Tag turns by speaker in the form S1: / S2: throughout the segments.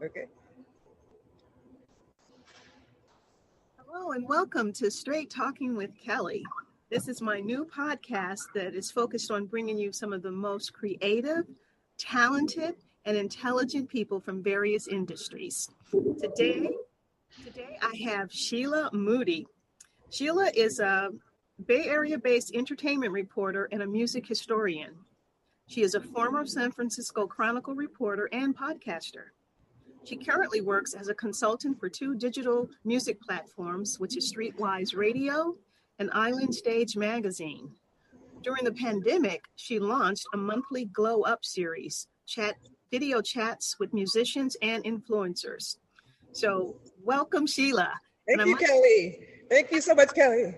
S1: Okay.
S2: Hello and welcome to Straight Talking with Kelly. This is my new podcast that is focused on bringing you some of the most creative, talented, and intelligent people from various industries. Today I have Shelah Moody. Shelah is a Bay Area-based entertainment reporter and a music historian. She is a former San Francisco Chronicle reporter and podcaster. She currently works as a consultant for two digital music platforms, which is Streetwise Radio and Island Stage Magazine. During the pandemic, she launched a monthly Glow Up series, video chats with musicians and influencers. So welcome, Shelah.
S1: Thank you, Kelly. Thank you so much, Kelly.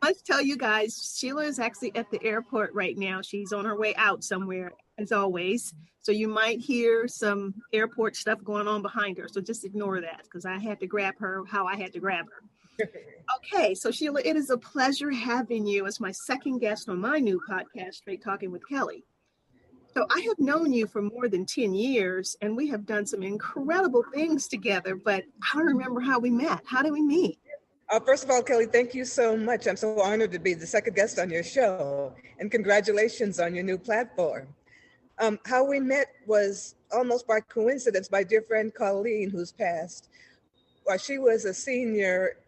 S2: I must tell you guys, Shelah is actually at the airport right now. She's on her way out somewhere, as always. So you might hear some airport stuff going on behind her. So just ignore that because I had to grab her how I had to grab her. Okay, so Shelah, it is a pleasure having you as my second guest on my new podcast, Straight Talking with Kelly. So I have known you for more than 10 years, and we have done some incredible things together, but I don't remember how we met. How did we meet?
S1: First of all, Kelly, thank you so much. I'm so honored to be the second guest on your show, and congratulations on your new platform. How we met was almost by coincidence. My dear friend Colleen, who's passed, she was a senior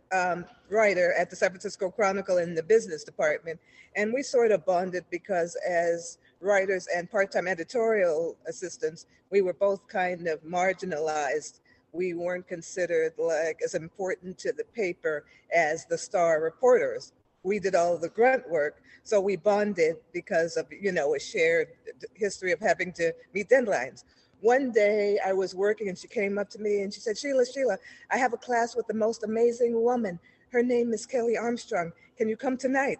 S1: writer at the San Francisco Chronicle in the business department, and we sort of bonded because as writers and part-time editorial assistants, we were both kind of marginalized. We weren't considered like as important to the paper as the star reporters. We did all the grunt work. So we bonded because of, a shared history of having to meet deadlines. One day I was working and she came up to me and she said, Shelah, I have a class with the most amazing woman. Her name is Kelly Armstrong. Can you come tonight?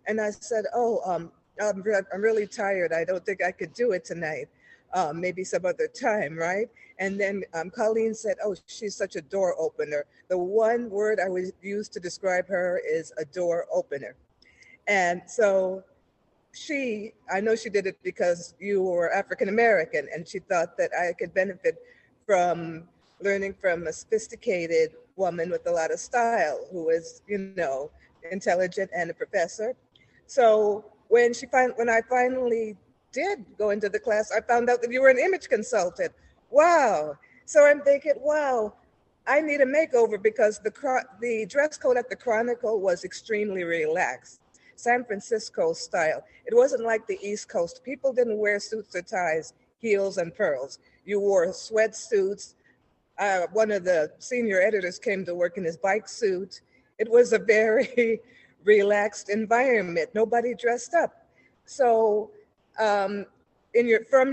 S1: And I said, I'm really tired. I don't think I could do it tonight. Maybe some other time, right? And then Colleen said, she's such a door opener. The one word I would use to describe her is a door opener. And so I know she did it because you were African-American, and she thought that I could benefit from learning from a sophisticated woman with a lot of style who is, intelligent and a professor. So when I finally did go into the class, I found out that you were an image consultant. Wow. So I'm thinking, wow, I need a makeover because the dress code at the Chronicle was extremely relaxed, San Francisco style. It wasn't like the East Coast. People didn't wear suits or ties, heels and pearls. You wore sweatsuits. One of the senior editors came to work in his bike suit. It was a very relaxed environment. Nobody dressed up. So from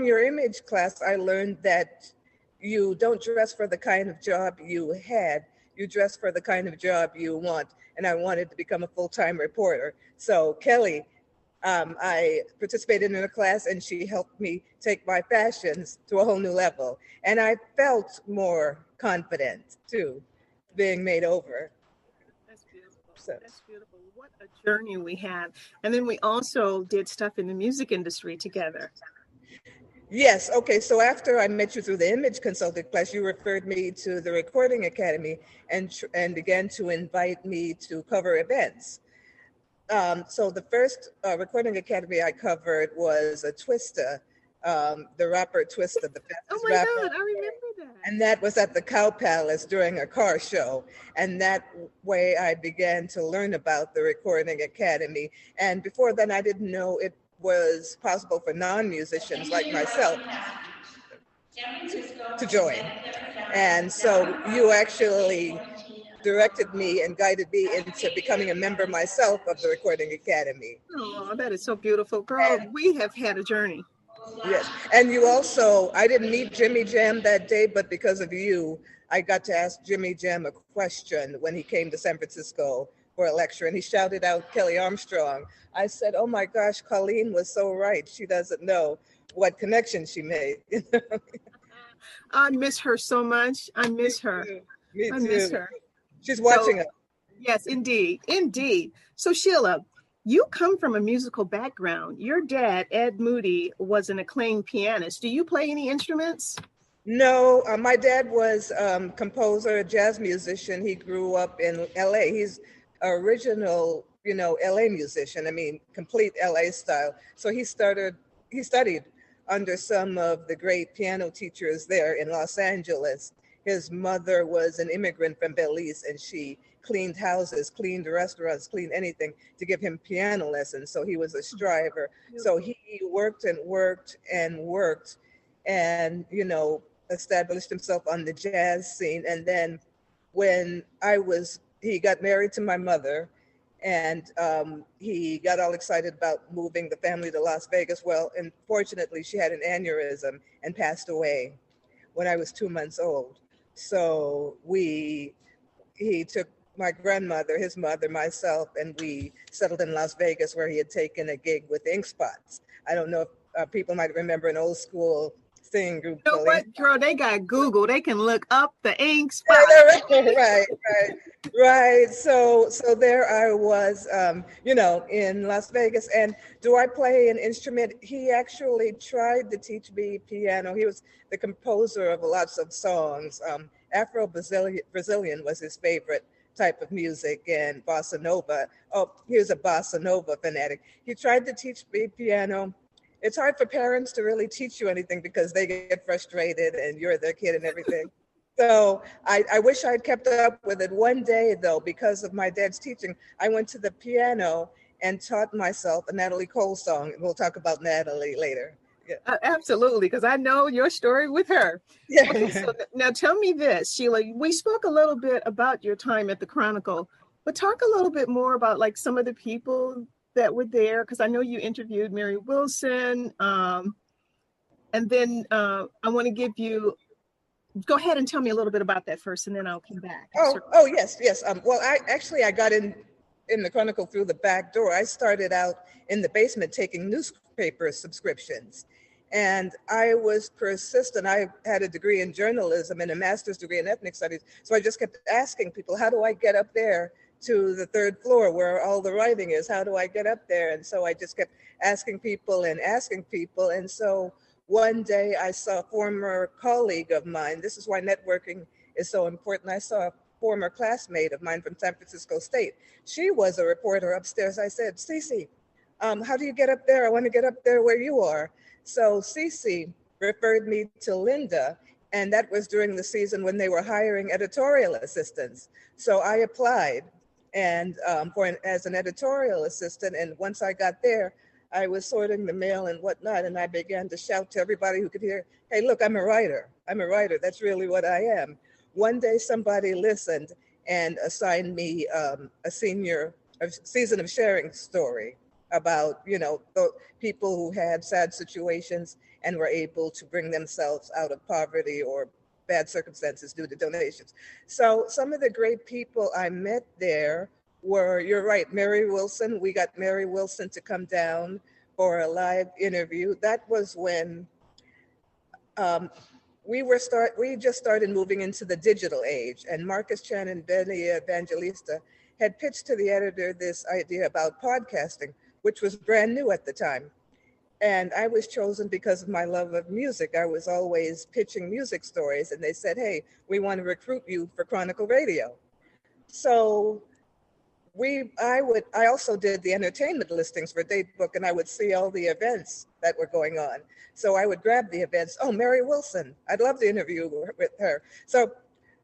S1: your image class, I learned that you don't dress for the kind of job you had. You dress for the kind of job you want. And I wanted to become a full-time reporter. So Kelly, I participated in a class and she helped me take my fashions to a whole new level. And I felt more confident too, being made over.
S2: That's beautiful. That's beautiful. What a journey we have. And then we also did stuff in the music industry together.
S1: Yes. Okay. So after I met you through the image consulting class, you referred me to the Recording Academy and began to invite me to cover events. So the first Recording Academy I covered was a Twista, the rapper Twista, the fastest
S2: Oh my
S1: rapper.
S2: God, I remember that.
S1: And that was at the Cow Palace during a car show. And that way I began to learn about the Recording Academy. And before then, I didn't know it was possible for non-musicians like myself to join. And so you actually directed me and guided me into becoming a member myself of the Recording Academy.
S2: Oh, that is so beautiful. Girl, we have had a journey.
S1: Yes. And you also, I didn't meet Jimmy Jam that day, but because of you, I got to ask Jimmy Jam a question when he came to San Francisco for a lecture, and he shouted out Kelly Armstrong. I said, oh my gosh, Colleen was so right. She doesn't know what connection she made.
S2: I miss her so much. I miss her.
S1: Me too.
S2: I miss her.
S1: She's watching us.
S2: Yes, indeed. Indeed. So Shelah, you come from a musical background. Your dad, Ed Moody, was an acclaimed pianist. Do you play any instruments?
S1: No, my dad was composer, a jazz musician. He grew up in LA. He's original, LA musician. I mean, complete LA style. So he studied under some of the great piano teachers there in Los Angeles. His mother was an immigrant from Belize, and she cleaned houses, cleaned restaurants, cleaned anything to give him piano lessons. So he was a striver. So he worked and worked and worked and, established himself on the jazz scene. And then when he got married to my mother, and he got all excited about moving the family to Las Vegas. Well, unfortunately, she had an aneurysm and passed away when I was 2 months old. So he took my grandmother, his mother, myself, and we settled in Las Vegas, where he had taken a gig with Ink Spots. I don't know if people might remember an old school singing group.
S2: You know what, girl? They got Google. They can look up the Ink Spot.
S1: Right. So there I was, in Las Vegas. And do I play an instrument? He actually tried to teach me piano. He was the composer of lots of songs. Afro-Brazilian was his favorite type of music, and bossa nova. Oh, he was a bossa nova fanatic. He tried to teach me piano. It's hard for parents to really teach you anything because they get frustrated and you're their kid and everything. So I wish I'd kept up with it. One day, though, because of my dad's teaching, I went to the piano and taught myself a Natalie Cole song. And we'll talk about Natalie later.
S2: Yeah. Absolutely, because I know your story with her.
S1: Yeah.
S2: Okay, so now tell me this, Shelah. We spoke a little bit about your time at the Chronicle, but talk a little bit more about like some of the people that were there, because I know you interviewed Mary Wilson, and then I want to give you, go ahead and tell me a little bit about that first, and then I'll come back.
S1: Oh, yes. Well, I got in the Chronicle through the back door. I started out in the basement taking newspaper subscriptions, and I was persistent. I had a degree in journalism and a master's degree in ethnic studies, so I just kept asking people, how do I get up there to the third floor where all the writing is? How do I get up there? And so I just kept asking people. And so one day I saw a former colleague of mine. This is why networking is so important. I saw a former classmate of mine from San Francisco State. She was a reporter upstairs. I said, Cece, how do you get up there? I want to get up there where you are. So Cece referred me to Linda, and that was during the season when they were hiring editorial assistants. So I applied and as an editorial assistant. And once I got there, I was sorting the mail and whatnot, and I began to shout to everybody who could hear, hey, look, I'm a writer. That's really what I am. One day somebody listened and assigned me a season of sharing story about, the people who had sad situations and were able to bring themselves out of poverty or bad circumstances due to donations. So some of the great people I met there were, you're right, Mary Wilson. We got Mary Wilson to come down for a live interview. That was when we just started moving into the digital age, and Marcus Chan and Benny Evangelista had pitched to the editor this idea about podcasting, which was brand new at the time. And I was chosen because of my love of music. I was always pitching music stories, and they said, hey, we want to recruit you for Chronicle Radio. So I also did the entertainment listings for Datebook, and I would see all the events that were going on. So I would grab the events. Oh, Mary Wilson, I'd love to interview with her. So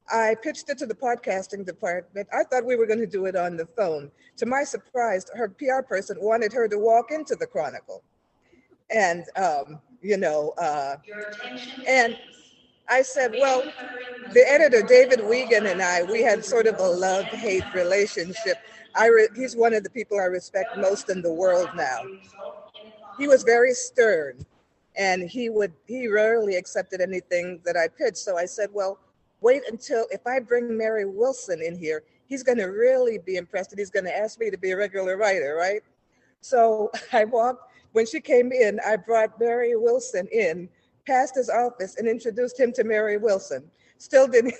S1: I pitched it to the podcasting department. I thought we were going to do it on the phone. To my surprise, her PR person wanted her to walk into the Chronicle. And, and I said, well, the editor, David Wiegand, and we had sort of a love-hate relationship. He's one of the people I respect most in the world now. He was very stern, and he rarely accepted anything that I pitched. So I said, well, wait until, if I bring Mary Wilson in here, he's going to really be impressed, and he's going to ask me to be a regular writer, right? So when she came in, I brought Mary Wilson in, past his office, and introduced him to Mary Wilson. Still didn't,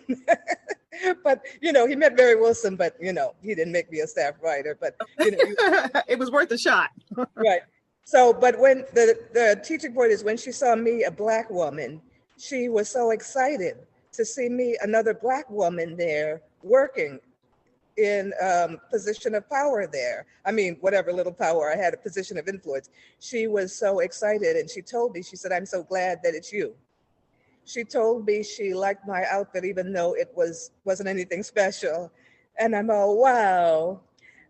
S1: but, he met Mary Wilson, but, he didn't make me a staff writer, but,
S2: it was worth a shot.
S1: Right. So, but when the teaching point is when she saw me, a Black woman, she was so excited to see me, another Black woman there working in position of power there. I mean, whatever little power I had, a position of influence. She was so excited, and she told me, she said, "I'm so glad that it's you." She told me she liked my outfit, even though it wasn't anything special. And I'm all, wow.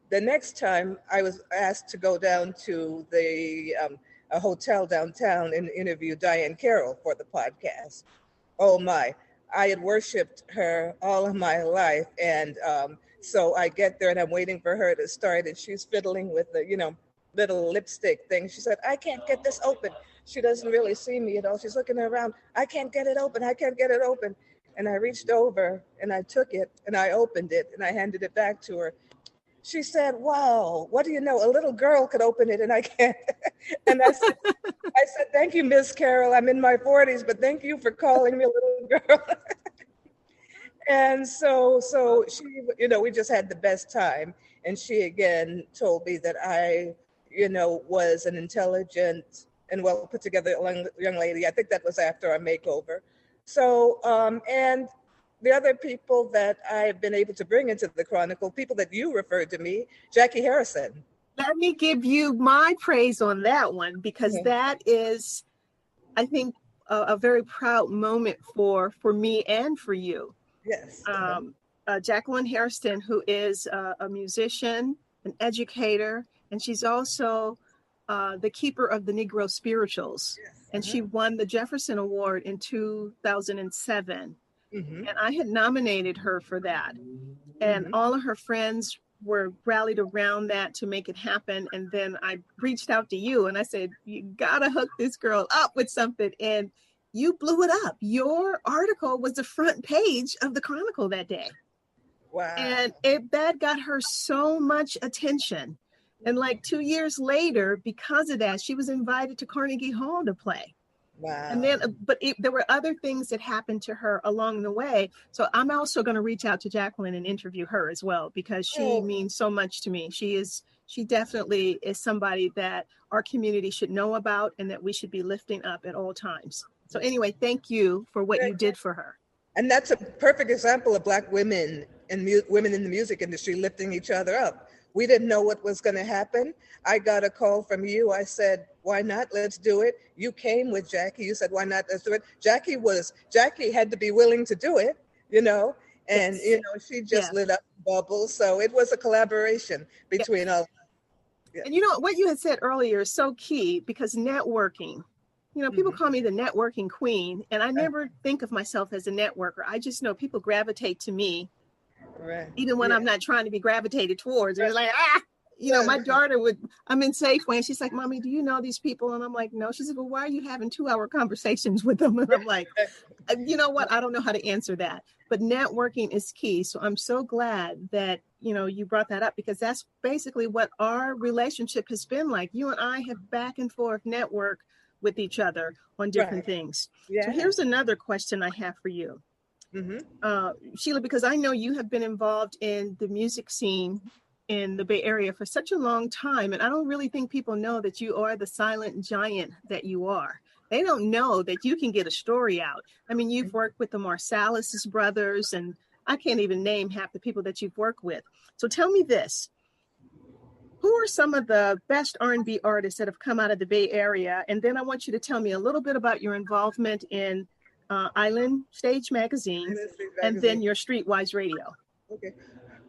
S1: The next time I was asked to go down to a hotel downtown and interview Diane Carroll for the podcast. Oh my, I had worshiped her all of my life. And so I get there and I'm waiting for her to start, and she's fiddling with the, little lipstick thing. She said, "I can't get this open." She doesn't really see me at all. She's looking around. "I can't get it open. I can't get it open." And I reached over and I took it and I opened it and I handed it back to her. She said, "Wow, what do you know? A little girl could open it and I can't." And I said, "Thank you, Miss Carroll. I'm in my 40s, but thank you for calling me a little girl." And so she, we just had the best time. And she again told me that I, was an intelligent and well put together young lady. I think that was after our makeover. So, and the other people that I've been able to bring into the Chronicle, people that you referred to me, Jackie Harrison.
S2: Let me give you my praise on that one, because that is, I think, a very proud moment for me and for you.
S1: Yes.
S2: Jacqueline Hairston, who is a musician, an educator, and she's also the keeper of the Negro Spirituals. Yes. And she won the Jefferson Award in 2007. And I had nominated her for that. And all of her friends were rallied around that to make it happen. And then I reached out to you and I said, "You gotta hook this girl up with something." And you blew it up. Your article was the front page of the Chronicle that day.
S1: Wow.
S2: And that got her so much attention. And like 2 years later, because of that, she was invited to Carnegie Hall to play.
S1: Wow.
S2: And then, there were other things that happened to her along the way. So I'm also going to reach out to Jacqueline and interview her as well, because she means so much to me. She definitely is somebody that our community should know about and that we should be lifting up at all times. So anyway, thank you for what you did for her.
S1: And that's a perfect example of Black women and women in the music industry lifting each other up. We didn't know what was going to happen. I got a call from you. I said, "Why not? Let's do it." You came with Jackie. You said, "Why not? Let's do it." Jackie had to be willing to do it, and, she just lit up the bubble. So it was a collaboration between all.
S2: Yeah. And what you had said earlier is so key, because networking, people call me the networking queen, and I never think of myself as a networker. I just know people gravitate to me.
S1: Right.
S2: Even when I'm not trying to be gravitated towards. It's like, my daughter I'm in Safeway and she's like, "Mommy, do you know these people?" And I'm like, "No." She said, "Well, why are you having 2-hour conversations with them?" And I'm like, you know what? I don't know how to answer that. But networking is key. So I'm so glad that, you brought that up, because that's basically what our relationship has been like. You and I have back and forth network with each other on different things. Yeah. So here's another question I have for you. Shelah, because I know you have been involved in the music scene in the Bay Area for such a long time, and I don't really think people know that you are the silent giant that you are. They don't know that you can get a story out. I mean, you've worked with the Marsalis brothers, and I can't even name half the people that you've worked with. So tell me this. Who are some of the best R&B artists that have come out of the Bay Area? And then I want you to tell me a little bit about your involvement in Island Stage Magazine, and then your Streetwise Radio.
S1: Okay.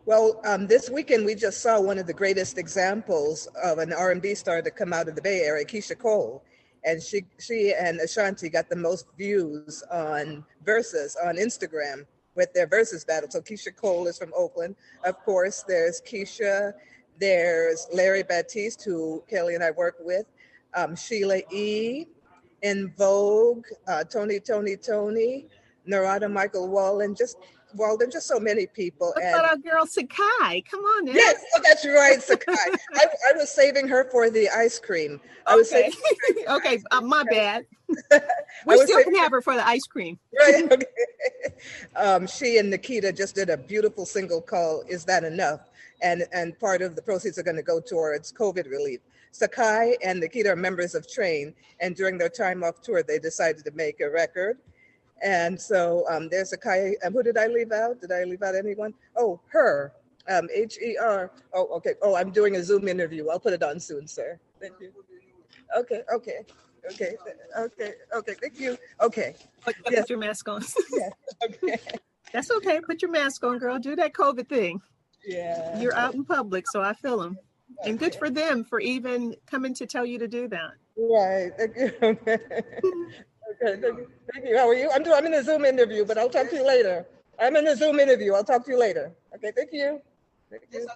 S1: Well, this weekend we just saw one of the greatest examples of an R&B star to come out of the Bay Area, Keisha Cole, and she and Ashanti got the most views on Versus on Instagram with their Versus battle. So Keisha Cole is from Oakland, of course. There's Keisha, there's Larry Baptiste, who Kelly and I work with, Sheila E. In Vogue, Tony, Narada Michael Walden, just so many people.
S2: What about our girl Sakai? Come on now.
S1: Yes, that's right, Sakai. I was saving her for the ice cream.
S2: Okay, my bad. We still can have her for the ice cream.
S1: Right, okay. She and Nikita just did a beautiful single called "Is That Enough?" And part of the proceeds are going to go towards COVID relief. Sakai and Nikita are members of Train, and during their time off tour, they decided to make a record. And so there's a Kai. Who did I leave out? Did I leave out anyone? Oh, her. Her. Oh, okay. Oh, I'm doing a Zoom interview. I'll put it on soon, sir. Thank you. Okay. Okay. Okay. Okay. Okay. Thank you. Okay.
S2: Put your mask on.
S1: Yeah. Okay.
S2: That's okay. Put your mask on, girl. Do that COVID thing.
S1: Yeah.
S2: You're out in public, so I feel them. And good for them for even coming to tell you to do that.
S1: Right. Thank you. Okay. Thank you. How are you? I'm in a Zoom interview, but I'll talk to you later. I'm in a Zoom interview. I'll talk to you later. Okay. Thank you. Thank you.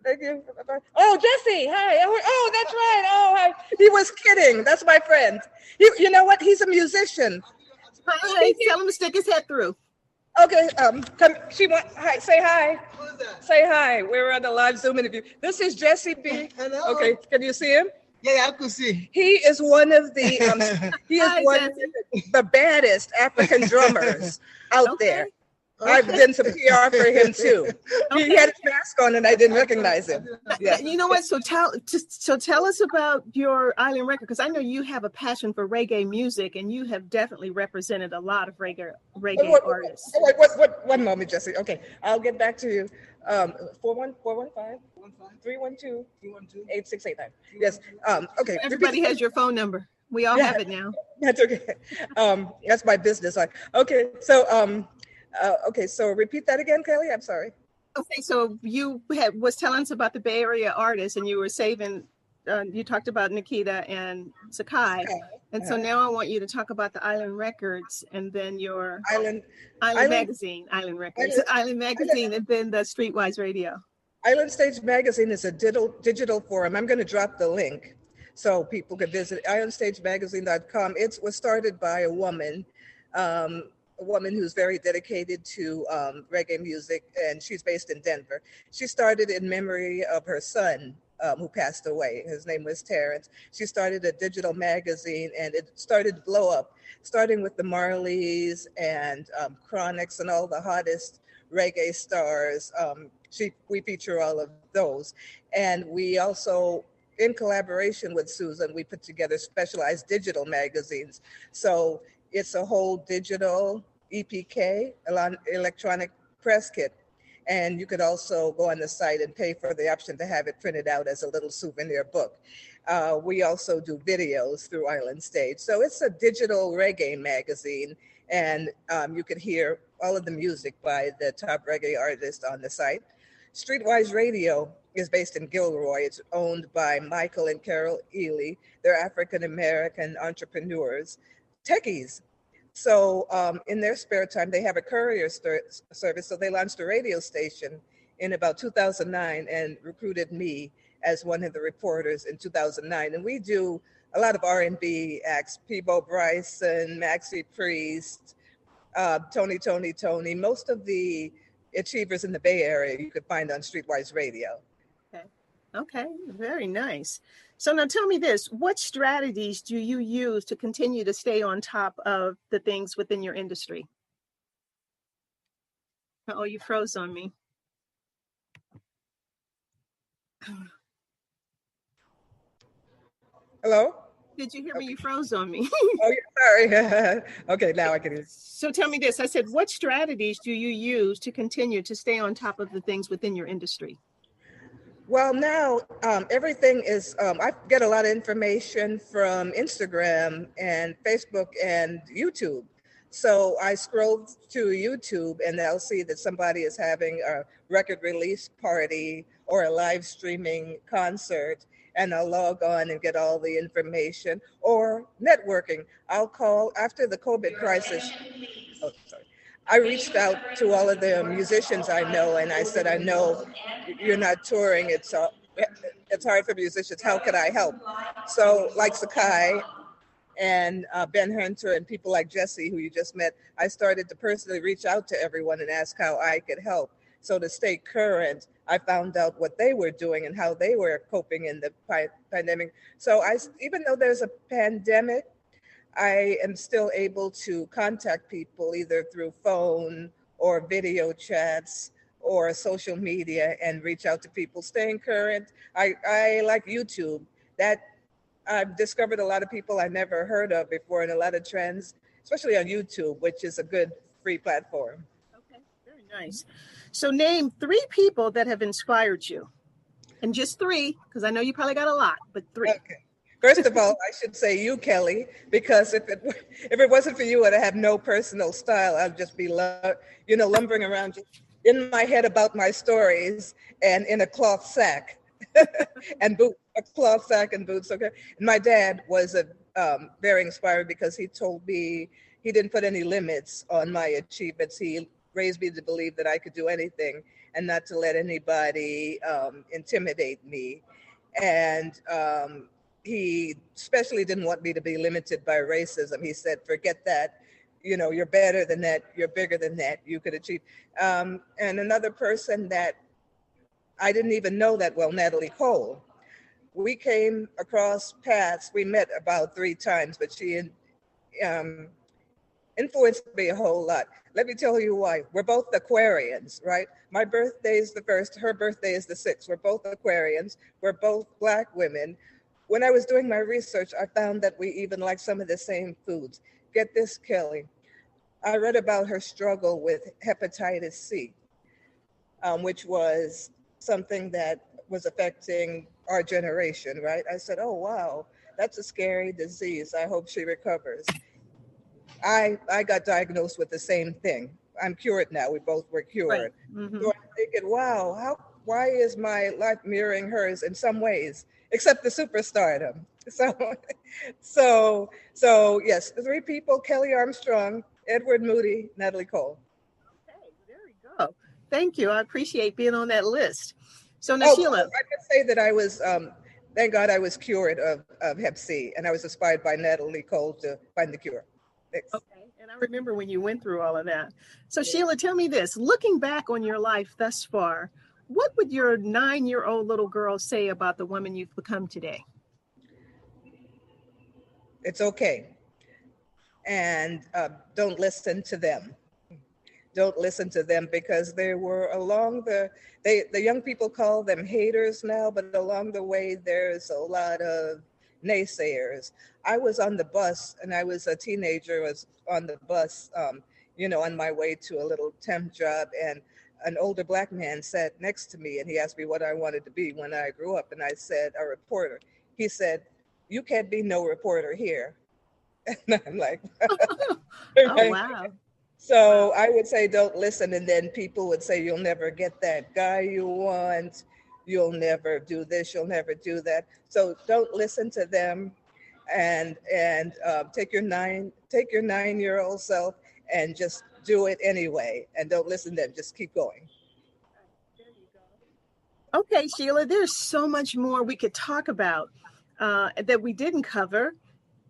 S1: Thank you. Bye-bye. Oh, Jesse. Hi. Oh, that's right. Oh, hi. He was kidding. That's my friend. You know what? He's a musician.
S2: Hi. Tell him to stick his head through.
S1: Okay. Come. Hi. Say hi. Who's that? Say hi. We're on a live Zoom interview. This is Jesse B. Hello. Okay. Can you see him?
S3: Yeah, I could see.
S1: He is one of the the baddest African drummers out there. I've done some PR for him too. He had his mask on and I didn't recognize him. Yeah.
S2: You know what? So tell us about your island record, because I know you have a passion for reggae music and you have definitely represented a lot of reggae artists.
S1: One moment, Jesse. Okay, I'll get back to you. 415 312 8689. Yes. Okay.
S2: Everybody has your phone number. We all have it now.
S1: That's okay. That's my business. Okay. So okay, so repeat that again, Kelly. I'm sorry.
S2: Okay, so you was telling us about the Bay Area artists, and you were you talked about Nikita and Sakai, and so now I want you to talk about the Island Records, and then your Island Magazine, Island Records, Island Magazine, and then the Streetwise Radio.
S1: Island Stage Magazine is a digital forum. I'm going to drop the link so people can visit islandstagemagazine.com. It was started by a woman who's very dedicated to reggae music, and she's based in Denver. She started in memory of her son who passed away. His name was Terrence. She started a digital magazine, and it started to blow up, starting with the Marleys and Chronics and all the hottest reggae stars. We feature all of those. And we also, in collaboration with Susan, we put together specialized digital magazines. So it's a whole digital EPK, electronic press kit. And you could also go on the site and pay for the option to have it printed out as a little souvenir book. We also do videos through Island Stage. So it's a digital reggae magazine. And you can hear all of the music by the top reggae artists on the site. Streetwise Radio is based in Gilroy. It's owned by Michael and Carol Ely. They're African-American entrepreneurs, techies. So in their spare time, they have a courier service. So they launched a radio station in about 2009 and recruited me as one of the reporters in 2009. And we do a lot of R&B acts, Peebo Bryson, Maxie Priest, Tony. Most of the achievers in the Bay Area you could find on Streetwise Radio.
S2: Okay, very nice. So now tell me this, what strategies do you use to continue to stay on top of the things within your industry? Oh, you froze on me.
S1: Hello?
S2: Did you hear me? You froze on me.
S1: Oh, sorry. Okay, now I can hear.
S2: So tell me this, I said, what strategies do you use to continue to stay on top of the things within your industry?
S1: Well, now everything is, I get a lot of information from Instagram and Facebook and YouTube. So I scroll to YouTube and I'll see that somebody is having a record release party or a live streaming concert, and I'll log on and get all the information. Or networking. I'll call after the COVID crisis. Oh, sorry. I reached out to all of the musicians I know, and I said, I know you're not touring. It's hard for musicians. How can I help? So like Sakai and Ben Hunter and people like Jesse, who you just met, I started to personally reach out to everyone and ask how I could help. So to stay current, I found out what they were doing and how they were coping in the pandemic. So even though there's a pandemic, I am still able to contact people either through phone or video chats or social media and reach out to people. Staying current, I like YouTube. That I've discovered a lot of people I never heard of before and a lot of trends. especially on YouTube, which is a good free platform.
S2: Okay, very nice. So name 3 people that have inspired you. And just 3, because I know you probably got a lot, but 3.
S1: Okay. First of all, I should say you, Kelly, because if it wasn't for you, I'd have no personal style. I'd just be, lumbering around just in my head about my stories and in a cloth sack and boots, a cloth sack and boots. Okay. And my dad was very inspired because he told me he didn't put any limits on my achievements. He raised me to believe that I could do anything and not to let anybody intimidate me. And he especially didn't want me to be limited by racism. He said, forget that. You're better than that. You're bigger than that. You could achieve. And another person that I didn't even know that well, Natalie Cole. We came across paths. We met about 3 times, but she influenced me a whole lot. Let me tell you why. We're both Aquarians, right? My birthday is the 1st. Her birthday is the 6th. We're both Aquarians. We're both Black women. When I was doing my research, I found that we even like some of the same foods. Get this, Kelly. I read about her struggle with hepatitis C, which was something that was affecting our generation, right? I said, oh, wow, that's a scary disease. I hope she recovers. I got diagnosed with the same thing. I'm cured now. We both were cured.
S2: Right. Mm-hmm.
S1: So I'm thinking, wow, why is my life mirroring hers in some ways, except the superstardom? So yes, the 3 people: Kelly Armstrong, Edward Moody, Natalie Cole.
S2: Okay, there we go. Thank you. I appreciate being on that list. So now, Shelah,
S1: I can say that I was, thank God I was cured of Hep C, and I was inspired by Natalie Cole to find the cure. Thanks.
S2: Okay, and I remember when you went through all of that. So Shelah, tell me this, looking back on your life thus far, what would your 9-year-old little girl say about the woman you've become today?
S1: It's okay. And don't listen to them. Don't listen to them, because they were the young people call them haters now, but along the way, there's a lot of naysayers. I was on the bus, and I was a teenager, was on the bus, on my way to a little temp job, and an older Black man sat next to me, and he asked me what I wanted to be when I grew up, and I said, a reporter. He said, you can't be no reporter here. And I'm like,
S2: oh, wow.
S1: So I would say, don't listen. And then people would say, you'll never get that guy you want. You'll never do this. You'll never do that. So don't listen to them, and take your 9-year-old self and just do it anyway. And don't listen to them. Just keep going.
S2: There you go. Okay, Shelah, there's so much more we could talk about that we didn't cover.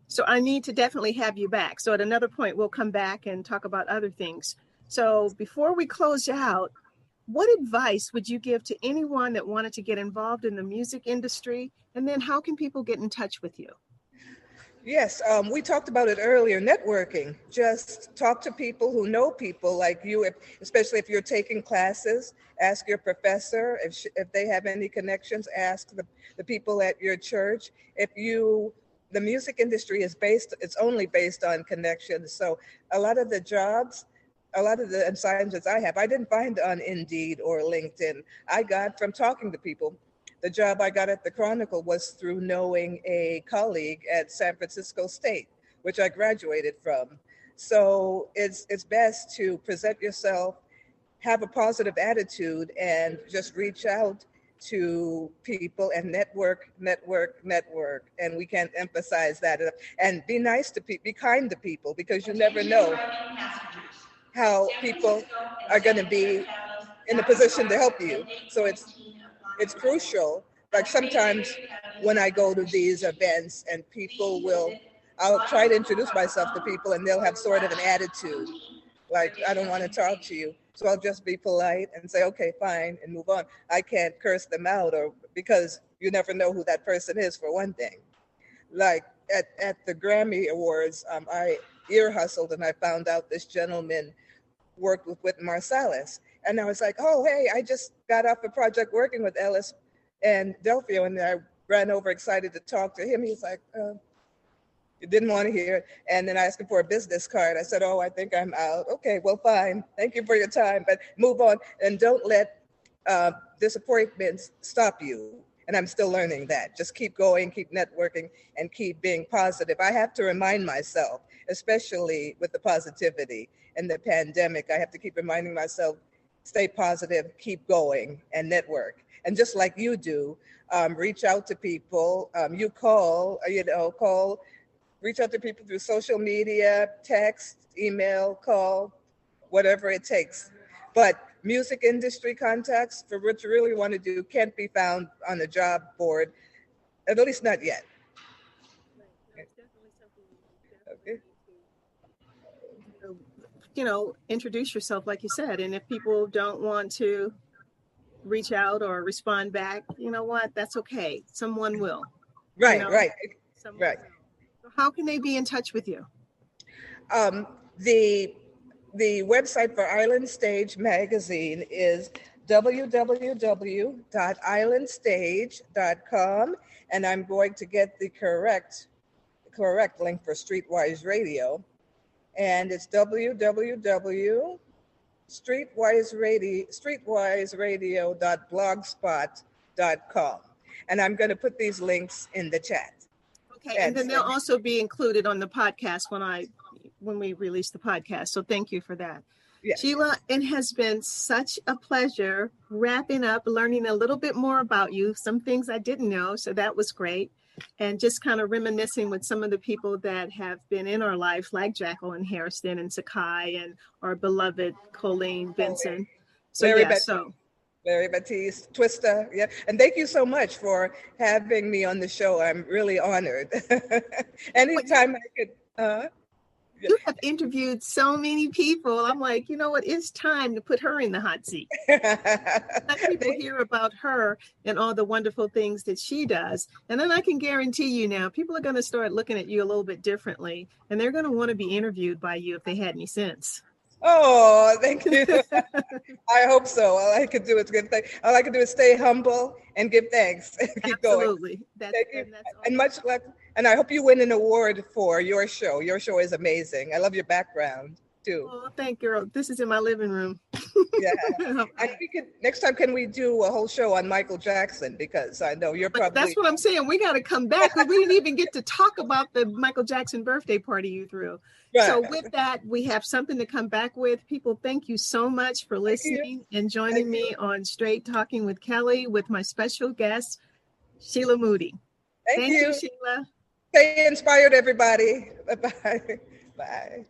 S2: So I need to definitely have you back. So at another point, we'll come back and talk about other things. So before we close out, what advice would you give to anyone that wanted to get involved in the music industry? And then how can people get in touch with you?
S1: Yes, we talked about it earlier, networking. Just talk to people who know people like you, especially if you're taking classes. Ask your professor. If they have any connections, ask the people at your church. The music industry it's only based on connections. So a lot of the jobs, a lot of the assignments I have, I didn't find on Indeed or LinkedIn. I got from talking to people. The job I got at the Chronicle was through knowing a colleague at San Francisco State, which I graduated from. So it's best to present yourself, have a positive attitude, and just reach out to people and network. And we can't emphasize that enough. And be nice to people, be kind to people, because you never know how people are going to be in a position to help you. So it's crucial. Like sometimes when I go to these events and I'll try to introduce myself to people and they'll have sort of an attitude, like, I don't want to talk to you. So I'll just be polite and say, okay, fine, and move on. I can't curse them out, because you never know who that person is, for one thing. Like at the Grammy Awards, I ear hustled and I found out this gentleman worked with Marsalis. And I was like, oh, hey, I just got off a project working with Ellis and Delphio, and I ran over excited to talk to him. He's like, You didn't want to hear it. And then I asked him for a business card. I said, oh, I think I'm out. Okay, well, fine. Thank you for your time, but move on. And don't let disappointments stop you. And I'm still learning that. Just keep going, keep networking, and keep being positive. I have to remind myself, especially with the positivity and the pandemic, I have to keep reminding myself, stay positive, keep going, and network. And just like you do, reach out to people. You call, reach out to people through social media, text, email, call, whatever it takes. But music industry contacts for what you really want to do can't be found on a job board, at least not yet.
S2: Right. No, it's definitely something introduce yourself, like you said. And if people don't want to reach out or respond back, you know what? That's okay. Someone will.
S1: Right, right.
S2: Right. So how can they be in touch with you?
S1: The website for Island Stage magazine is www.islandstage.com, and I'm going to get the correct link for Streetwise Radio, and it's streetwiseradio.blogspot.com, and I'm going to put these links in the chat.
S2: Okay, and then they'll also be included on the podcast when we release the podcast. So thank you for that. Yes. Shelah, it has been such a pleasure wrapping up, learning a little bit more about you, some things I didn't know. So that was great. And just kind of reminiscing with some of the people that have been in our life, like Jacqueline Hairston and Sakai and our beloved Colleen Benson. So
S1: Larry Batiste, Twista, yeah. And thank you so much for having me on the show. I'm really honored. Anytime I could.
S2: You have interviewed so many people. I'm like, you know what? It's time to put her in the hot seat. Let people hear about her and all the wonderful things that she does. And then I can guarantee you now, people are going to start looking at you a little bit differently. And they're going to want to be interviewed by you if they had any sense.
S1: Oh, thank you. I hope so. All I can do is all I can do is stay humble and give thanks. Keep
S2: Absolutely.
S1: Going. Thank you. And much luck. And I hope you win an award for your show. Your show is amazing. I love your background too.
S2: Oh, thank you. This is in my living room.
S1: Yeah. And next time, can we do a whole show on Michael Jackson? Because I know you're probably.
S2: That's what I'm saying. We got to come back. We didn't even get to talk about the Michael Jackson birthday party you threw. Right. So with that, we have something to come back with. People, thank you so much for listening and joining me on Straight Talking with Kelly with my special guest, Shelah Moody.
S1: Thank you,
S2: Shelah.
S1: Stay inspired, everybody. Bye-bye. Bye.